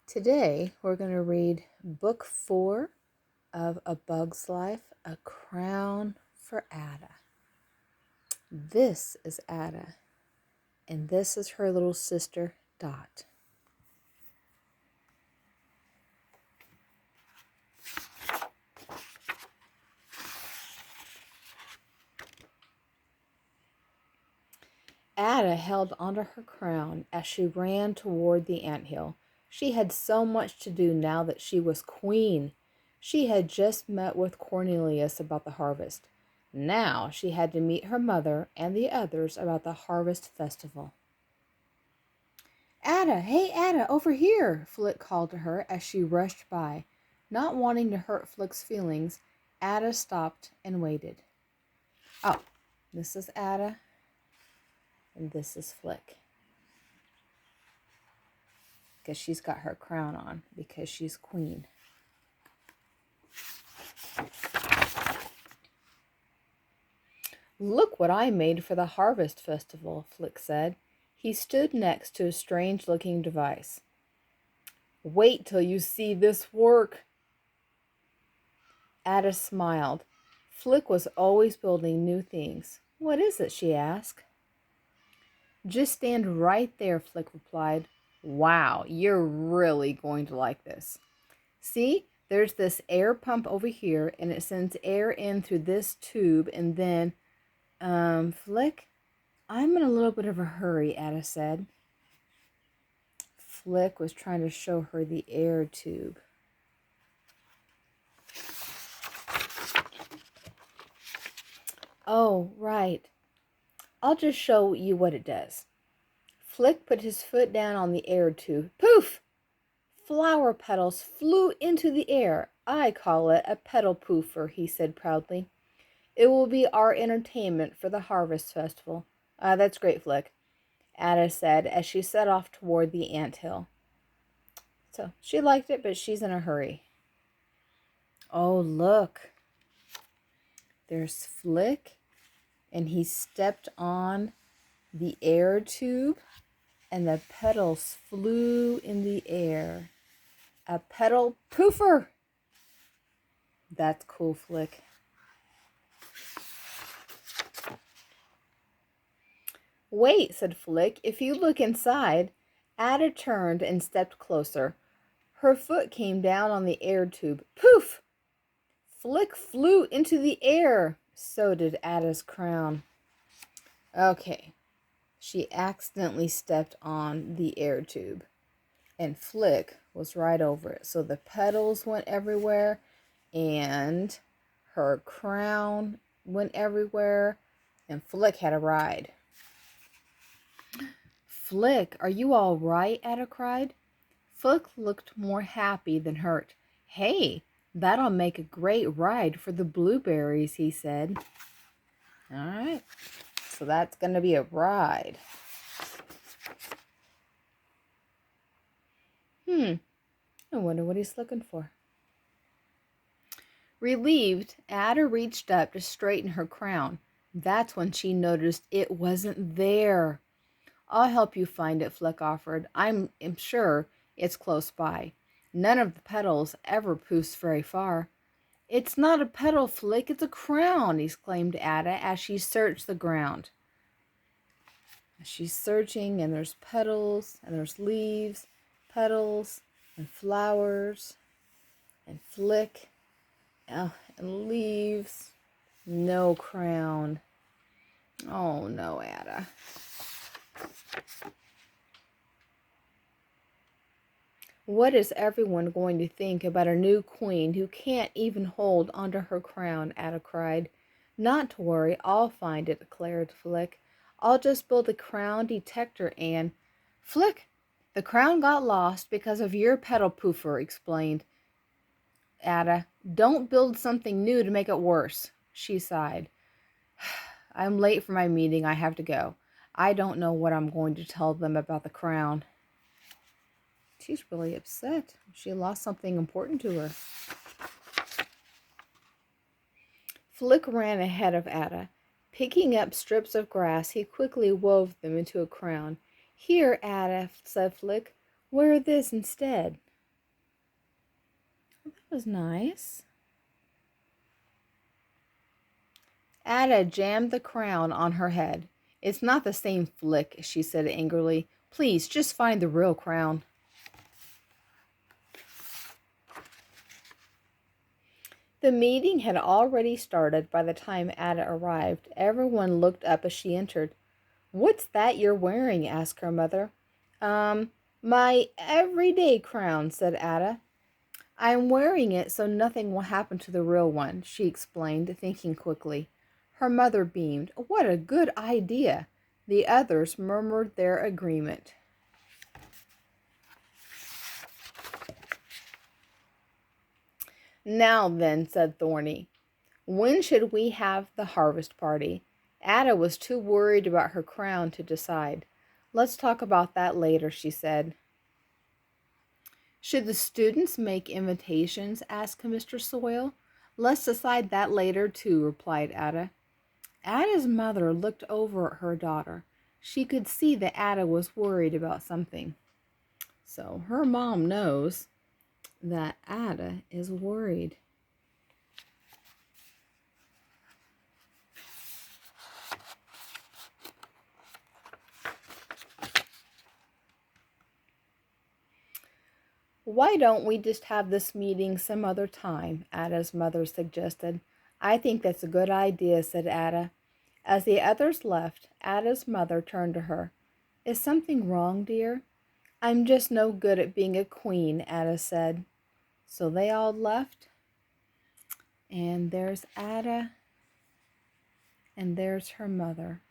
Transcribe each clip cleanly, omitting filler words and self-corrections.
Today we're going to read Book 4 of A Bug's Life, A Crown for Atta. This is Atta, and this is her little sister, Dot. Atta held onto her crown as she ran toward the anthill. She had so much to do now that she was queen. She had just met with Cornelius about the harvest. Now she had to meet her mother and the others about the harvest festival. Atta, hey Atta, over here, Flick called to her as she rushed by. Not wanting to hurt Flick's feelings, Atta stopped and waited. Oh, this is Atta, and this is Flick. Because she's got her crown on, because she's queen. Look what I made for the harvest festival, Flick said. He stood next to a strange-looking device. Wait till you see this work. Atta smiled. Flick was always building new things. What is it? She asked. Just stand right there, Flick replied. Wow, you're really going to like this. See, there's this air pump over here, and it sends air in through this tube, and then, Flick, I'm in a little bit of a hurry, Atta said. Flick was trying to show her the air tube. Oh, right. I'll just show you what it does. Flick put his foot down on the air tube. Poof! Flower petals flew into the air. I call it a petal poofer, he said proudly. It will be our entertainment for the harvest festival. That's great, Flick, Atta said as she set off toward the anthill. So she liked it, but she's in a hurry. Oh, look. There's Flick, and he stepped on the air tube, and the petals flew in the air. A petal poofer. That's cool, Flick. Wait, said Flick. If you look inside. Atta turned and stepped closer. Her foot came down on the air tube. Poof! Flick flew into the air. So did Atta's crown. Okay. She accidentally stepped on the air tube, and Flick was right over it. So the petals went everywhere, and her crown went everywhere, and Flick had a ride. Flick, are you all right? Atta cried. Flick looked more happy than hurt. Hey, that'll make a great ride for the blueberries, he said. All right. So that's going to be a ride. I wonder what he's looking for. Relieved, Atta reached up to straighten her crown. That's when she noticed it wasn't there. I'll help you find it, Flick offered. I'm sure it's close by. None of the petals ever poofs very far. It's not a petal, Flick, it's a crown, exclaimed Atta as she searched the ground. She's searching, and there's petals, and there's leaves, petals, and flowers, and Flick, and leaves. No crown. Oh no, Atta. What is everyone going to think about a new queen who can't even hold onto her crown? Atta cried. Not to worry, I'll find it, declared Flick. I'll just build a crown detector and... Flick, the crown got lost because of your petal poofer, explained Atta. Don't build something new to make it worse, she sighed. I'm late for my meeting. I have to go. I don't know what I'm going to tell them about the crown. She's really upset. She lost something important to her. Flick ran ahead of Atta. Picking up strips of grass, he quickly wove them into a crown. Here, Atta, said Flick. Wear this instead. was nice. Atta jammed the crown on her head. It's not the same, Flick, she said angrily. Please, just find the real crown. The meeting had already started by the time Atta arrived. Everyone looked up as she entered. What's that you're wearing? Asked her mother. My everyday crown, said Atta. I'm wearing it so nothing will happen to the real one, she explained, thinking quickly. Her mother beamed. What a good idea! The others murmured their agreement. Now then, said Thorny, when should we have the harvest party? Atta was too worried about her crown to decide. Let's talk about that later, she said. Should the students make invitations? Asked Mr. Soil. Let's decide that later, too, replied Atta. Atta's mother looked over at her daughter. She could see that Atta was worried about something. So her mom knows that Atta is worried. Why don't we just have this meeting some other time? Atta's mother suggested. I think that's a good idea, said Atta. As the others left, Atta's mother turned to her. Is something wrong, dear? I'm just no good at being a queen, Atta said. So they all left. And there's Atta. And there's her mother.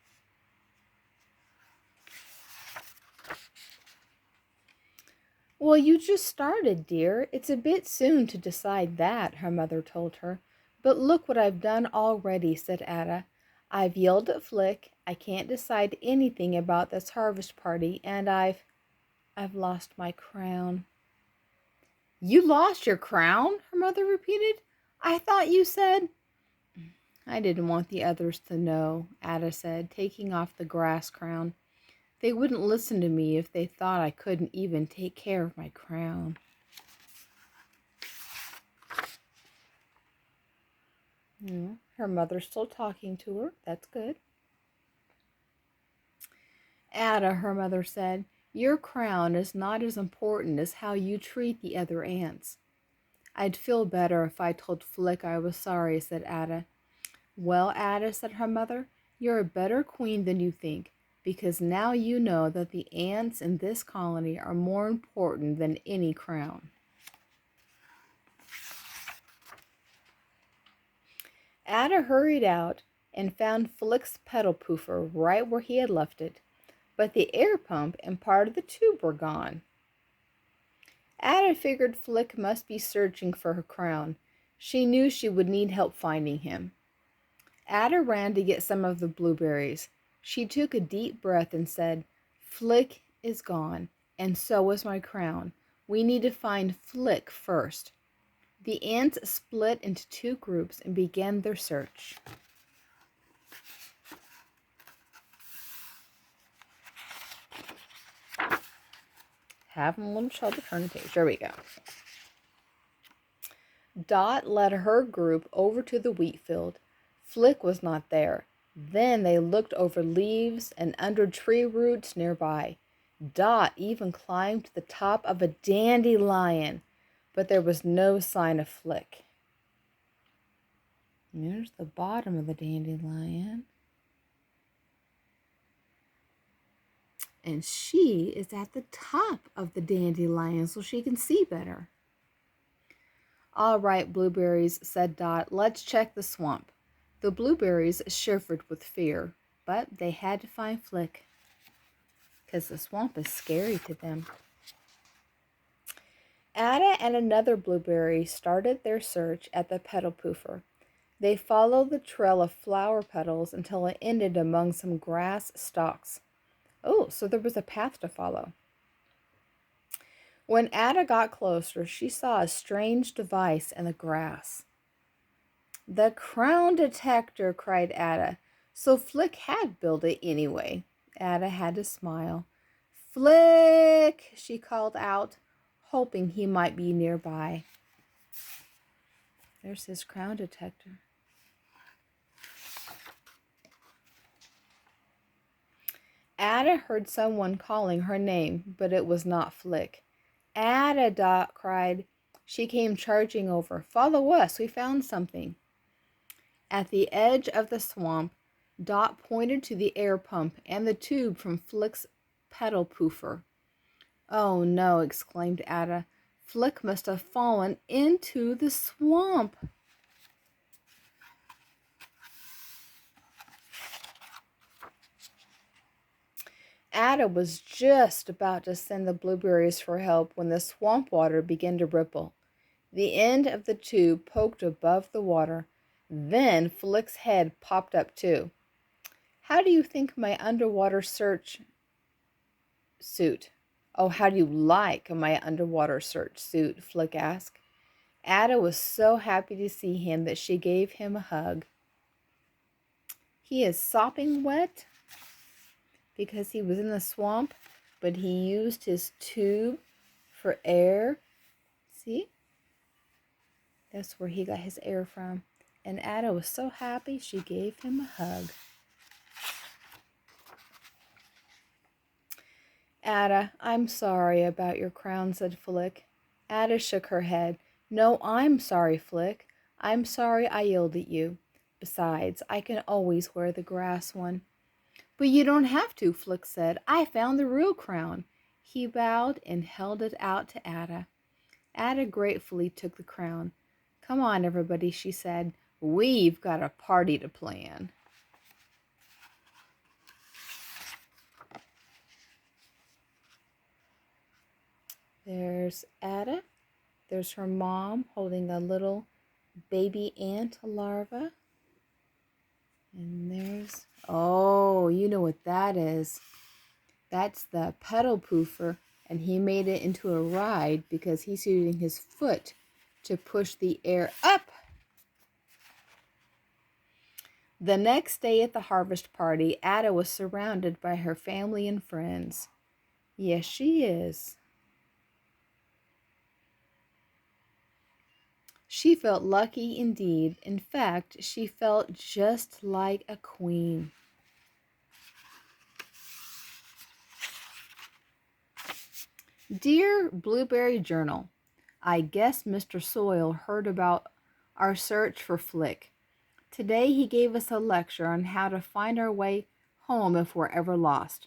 Well, you just started, dear. It's a bit soon to decide that, her mother told her. But look what I've done already, said Atta. I've yelled at Flick. I can't decide anything about this harvest party, and I've lost my crown. You lost your crown? Her mother repeated. I thought you said... I didn't want the others to know, Atta said, taking off the grass crown. They wouldn't listen to me if they thought I couldn't even take care of my crown. Her mother's still talking to her. That's good. Atta, her mother said, your crown is not as important as how you treat the other ants. I'd feel better if I told Flick I was sorry, said Atta. Well, Atta, said her mother, you're a better queen than you think, because now you know that the ants in this colony are more important than any crown. Atta hurried out and found Flick's petal poofer right where he had left it, but the air pump and part of the tube were gone. Atta figured Flick must be searching for her crown. She knew she would need help finding him. Atta ran to get some of the blueberries. She took a deep breath and said, Flick is gone, and so is my crown. We need to find Flick first. The ants split into two groups and began their search. Having a little trouble turning the page. There we go. Dot led her group over to the wheat field. Flick was not there. Then they looked over leaves and under tree roots nearby. Dot even climbed to the top of a dandelion, but there was no sign of Flick. And there's the bottom of the dandelion. And she is at the top of the dandelion so she can see better. All right, blueberries, said Dot. Let's check the swamp. The blueberries shivered with fear, but they had to find Flick, because the swamp is scary to them. Atta and another blueberry started their search at the petal poofer. They followed the trail of flower petals until it ended among some grass stalks. Oh, so there was a path to follow. When Atta got closer, she saw a strange device in the grass. The crown detector, cried Atta. So Flick had built it anyway. Atta had to smile. Flick, she called out, hoping he might be nearby. There's his crown detector. Atta heard someone calling her name, but it was not Flick. Atta, Dot cried. She came charging over. Follow us, we found something. At the edge of the swamp, Dot pointed to the air pump and the tube from Flick's petal poofer. Oh no, exclaimed Atta. Flick must have fallen into the swamp. Atta was just about to send the blueberries for help when the swamp water began to ripple. The end of the tube poked above the water. Then Flick's head popped up too. How do you think my underwater search suit? Oh, how do you like my underwater search suit? Flick asked. Atta was so happy to see him that she gave him a hug. He is sopping wet because he was in the swamp, but he used his tube for air. See? That's where he got his air from. And Atta was so happy she gave him a hug. Atta, I'm sorry about your crown, said Flick. Atta shook her head. No, I'm sorry, Flick. I'm sorry I yelled at you. Besides, I can always wear the grass one. But you don't have to, Flick said. I found the real crown. He bowed and held it out to Atta. Atta gratefully took the crown. Come on, everybody, she said. We've got a party to plan. There's Atta. There's her mom holding a little baby ant larva. And there's, oh, you know what that is. That's the petal poofer, and he made it into a ride because he's using his foot to push the air up. The next day at the harvest party, Atta was surrounded by her family and friends. Yes, she is. She felt lucky indeed. In fact, she felt just like a queen. Dear Blueberry Journal, I guess Mr. Soil heard about our search for Flick. Today he gave us a lecture on how to find our way home if we're ever lost.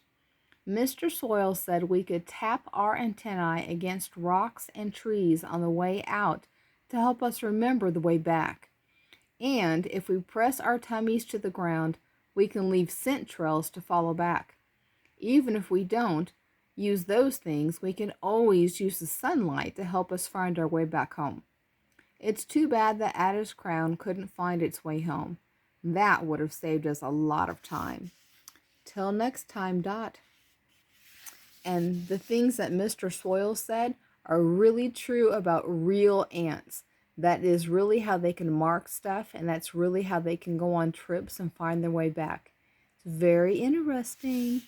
Mr. Soil said we could tap our antennae against rocks and trees on the way out to help us remember the way back. And if we press our tummies to the ground, we can leave scent trails to follow back. Even if we don't use those things, we can always use the sunlight to help us find our way back home. It's too bad that Atta's crown couldn't find its way home. That would have saved us a lot of time. Till next time, Dot. And the things that Mr. Soil said are really true about real ants. That is really how they can mark stuff, and that's really how they can go on trips and find their way back. It's very interesting.